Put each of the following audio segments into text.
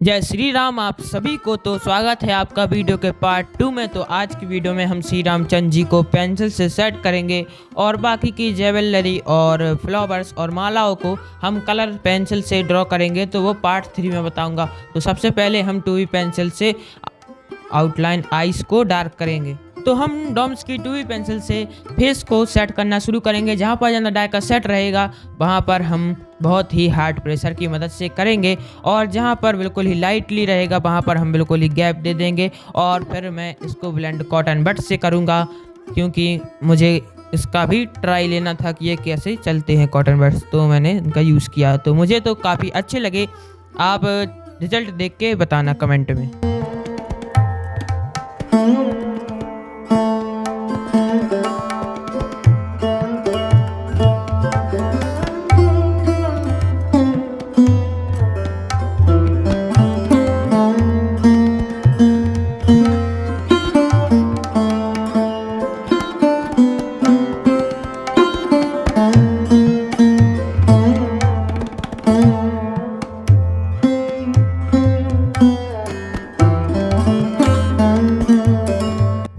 जय श्री राम। आप सभी को तो स्वागत है आपका वीडियो के पार्ट 2 में। तो आज की वीडियो में हम श्री रामचंद्र जी को पेंसिल से सेट करेंगे और बाकी की ज्वेलरी और फ्लावर्स और मालाओं को हम कलर पेंसिल से ड्रॉ करेंगे, तो वो पार्ट 3 में बताऊंगा। तो सबसे पहले हम 2B पेंसिल से आउटलाइन आइज को डार्क करेंगे। तो हम डॉम्स की 2B पेंसिल से फेस को सेट करना शुरू करेंगे। जहाँ पर ज़्यादा डाई का सेट रहेगा वहाँ पर हम बहुत ही हार्ड प्रेशर की मदद से करेंगे, और जहाँ पर बिल्कुल ही लाइटली रहेगा वहाँ पर हम बिल्कुल ही गैप दे देंगे। और फिर मैं इसको ब्लेंड कॉटन बड से करूँगा, क्योंकि मुझे इसका भी ट्राई लेना था कि ये कैसे चलते हैं कॉटन बड्स, तो मैंने इनका यूज़ किया। तो मुझे तो काफ़ी अच्छे लगे। आप रिजल्ट देख के बताना कमेंट में।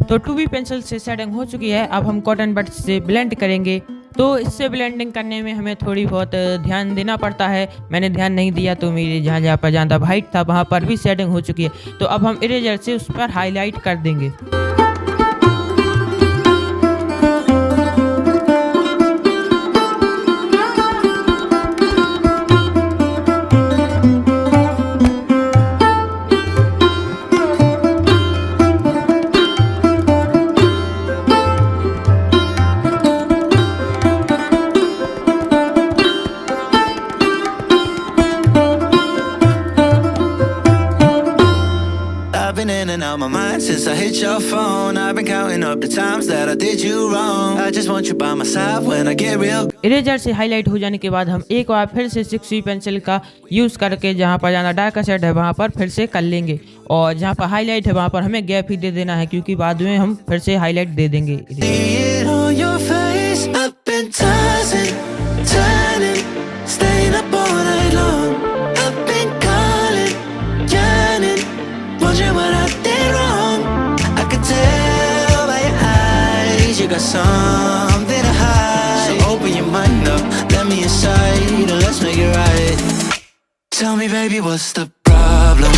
तो 2B पेंसिल से सेटिंग हो चुकी है। अब हम कॉटन बड से ब्लेंड करेंगे। तो इससे ब्लेंडिंग करने में हमें थोड़ी बहुत ध्यान देना पड़ता है। मैंने ध्यान नहीं दिया तो मेरी जहाँ पर ज़्यादा वाइट था वहाँ पर भी सेटिंग हो चुकी है। तो अब हम इरेजर से उस पर हाईलाइट कर देंगे। Been in and out my mind since I hit your phone. I've been counting up the times that I did you wrong. I just want you by my side when I get real. Eraser से highlight हो जाने के बाद हम एक बार फिर से 6B pencil का यूज़ करके जहाँ पर ज़्यादा डार्क सेट है वहाँ पर फिर से कर लेंगे, और जहाँ पर हाईलाइट है वहाँ पर हमें गैप ही दे देना है, क्योंकि बाद में हम फिर से हाईलाइट दे देंगे। See it on your face, I've been tossing, turning, staying up all night long. I've been calling, yearning, wondering what I did wrong. I could tell by your eyes you got something to hide. So open your mind up, let me inside, and let's make it right. Tell me, baby, what's the problem?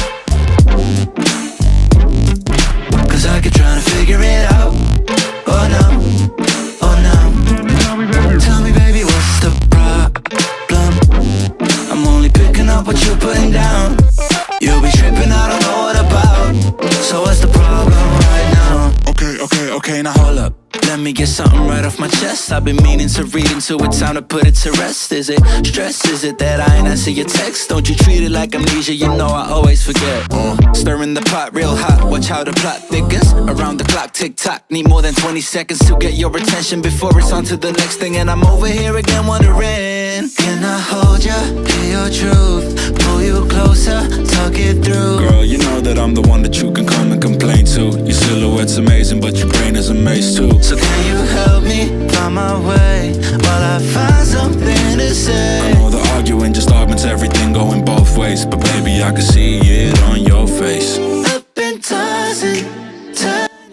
'Cause I keep trying to figure it out. Oh no, oh no. Tell me, baby, what's the problem? I'm only picking up what you're putting down. You'll be tripping, I don't know what about. So what's the problem right now? Okay, now hold up. Let me get something right off my chest. I've been meaning to read into it, time to put it to rest. Is it stress? Is it that I ain't answer your text? Don't you treat it like amnesia, you know I always forget. Stirring the pot real hot, watch how the plot thickens. Around the clock, tick tock, need more than 20 seconds to get your attention before it's on to the next thing. And I'm over here again wondering, can I hold ya, hear your truth, pull you closer, talk it through. Girl, you know that I'm the one that you can come and complain to. Your silhouette's amazing, but your brain is a maze too. So can you help me find my way while I find something to say? I know the arguing just augments everything going both ways, but baby I can see it on your face. I've been tossing,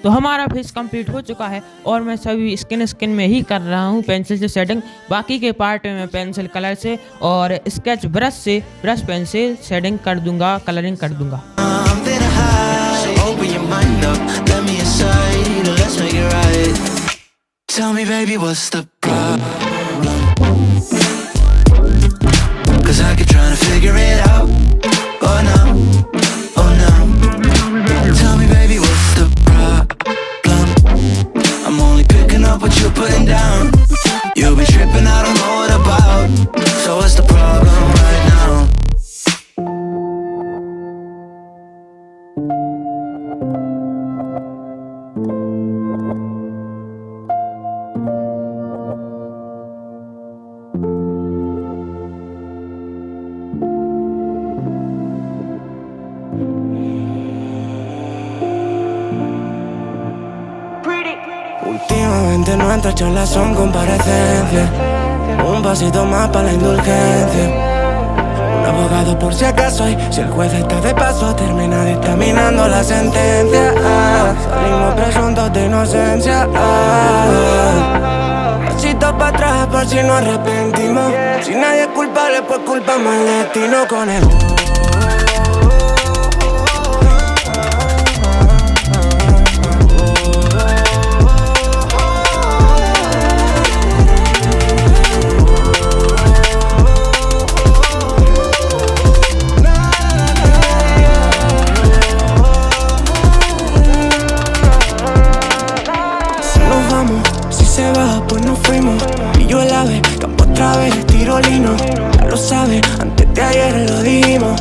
तो हमारा face complete हो चुका है, और मैं सभी skin में ही कर रहा हूँ पेंसिल से सेटिंग। बाकी के पार्ट में मैं पेंसिल कलर से और स्केच ब्रश पेन से सेटिंग कर दूंगा, कलरिंग कर दूंगा। something to hide. So open your mind up, let me inside, and let's make it right. Tell me, baby, what's the problem? 'Cause I keep trying to figure it out. Oh no, oh no. Tell me, baby, what's the problem? I'm only picking up what you're putting down. You'll be tripping, I don't know what about. So what's the problem right now? Últimamente nuestras charlas son comparecencias, un pasito más para la indulgencia. abogado por si acaso, y si el juez está de paso, termina dictaminando la sentencia. Salimos presuntos de inocencia. Pasito para atrás por si nos arrepentimos. Si nadie es culpable, pues culpamos al destino con el pues nos fuimos. Y yo el ave, campo otra vez, tiro lino. Ya lo sabes, antes de ayer lo dijimos.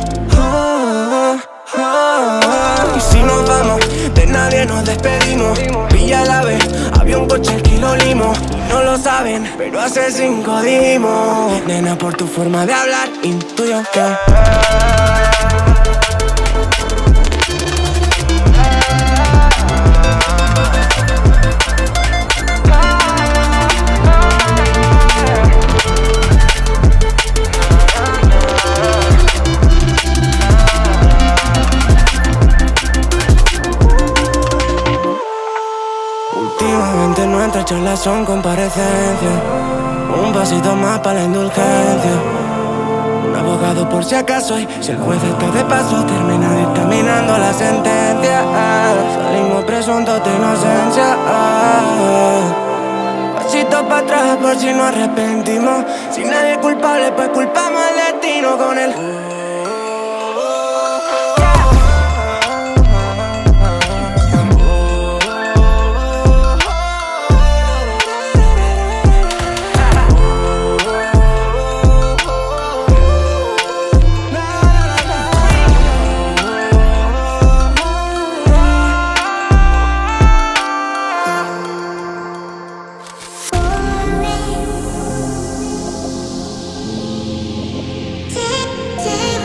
Y si nos vamos, de nadie nos despedimos. Villa el ave, había un coche, el kilo limo. Y no lo saben, pero hace 5 dijimos. Nena, por tu forma de hablar, intuyo que últimamente nuestras charlas son comparecencias. Un pasito más para la indulgencia. Un abogado por si acaso, y si el juez está de paso, termina dictaminando la sentencia. Salimos presuntos de inocencia. Pasito para atrás por si nos arrepentimos. Si nadie es culpable, pues culpamos al destino con el Take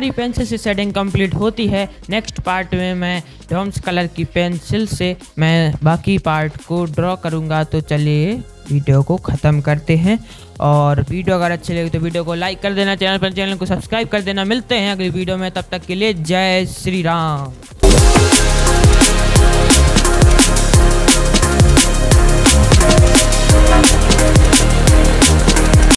हमारी pencil से shading complete होती है, next part में मैं Doms colour की pencil से मैं बाकी पार्ट को ड्रॉ करूँगा। तो चलिए वीडियो को ख़त्म करते हैं। और वीडियो अगर अच्छी लगी तो वीडियो को लाइक कर देना, चैनल को सब्सक्राइब कर देना। मिलते हैं अगली वीडियो में, तब तक के लिए जय श्री राम।